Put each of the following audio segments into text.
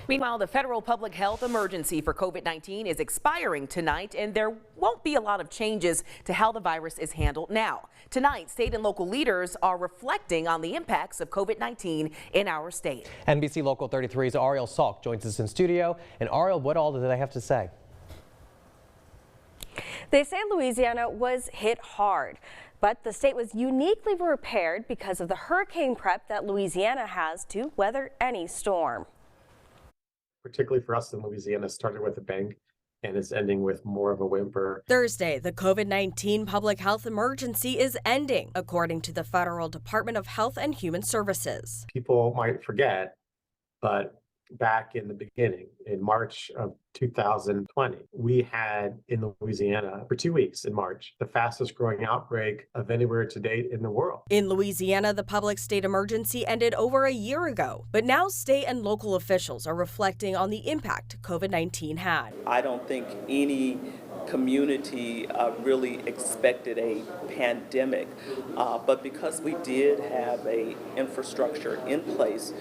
Meanwhile, the federal public health emergency for COVID-19 is expiring tonight, and there won't be a lot of changes to how the virus is handled now. Tonight, state and local leaders are reflecting on the impacts of COVID-19 in our state. NBC Local 33's Ariel Salk joins us in studio. And Ariel, what all do they have to say? They say Louisiana was hit hard, but the state was uniquely prepared because of the hurricane prep that Louisiana has to weather any storm. Particularly for us in Louisiana, started with a bang and is ending with more of a whimper. Thursday, the COVID-19 public health emergency is ending, according to the Federal Department of Health and Human Services. People might forget, but back in the beginning, in March of 2020, we had in Louisiana for 2 weeks in March, the fastest growing outbreak of anywhere to date in the world. In Louisiana, the public state emergency ended over a year ago, but now state and local officials are reflecting on the impact COVID-19 had. I don't think any community really expected a pandemic, but because we did have a infrastructure in place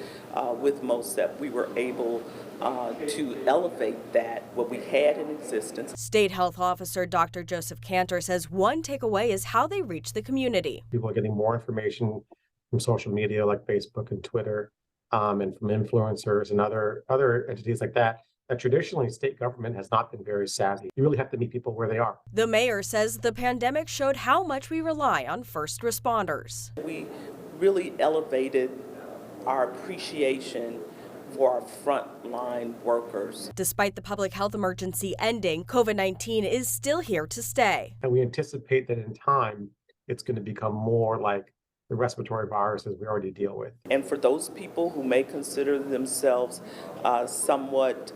with MOSEP, we were able to elevate that, what we had in existence. State Health Officer Dr. Joseph Cantor says one takeaway is how they reach the community. People are getting more information from social media like Facebook and Twitter, and from influencers and other entities like that. That traditionally state government has not been very savvy. You really have to meet people where they are. The mayor says the pandemic showed how much we rely on first responders. We really elevated our appreciation for our frontline workers. Despite the public health emergency ending, COVID-19 is still here to stay. And we anticipate that in time, it's going to become more like the respiratory viruses we already deal with. And for those people who may consider themselves somewhat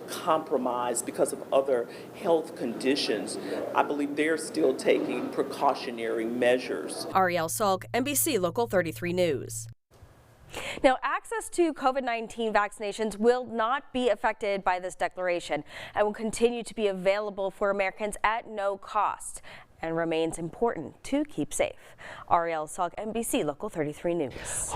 compromised because of other health conditions, I believe they're still taking precautionary measures. Ariel Salk, NBC Local 33 News. Now, access to COVID-19 vaccinations will not be affected by this declaration and will continue to be available for Americans at no cost and remains important to keep safe. Ariel Salk, NBC Local 33 News.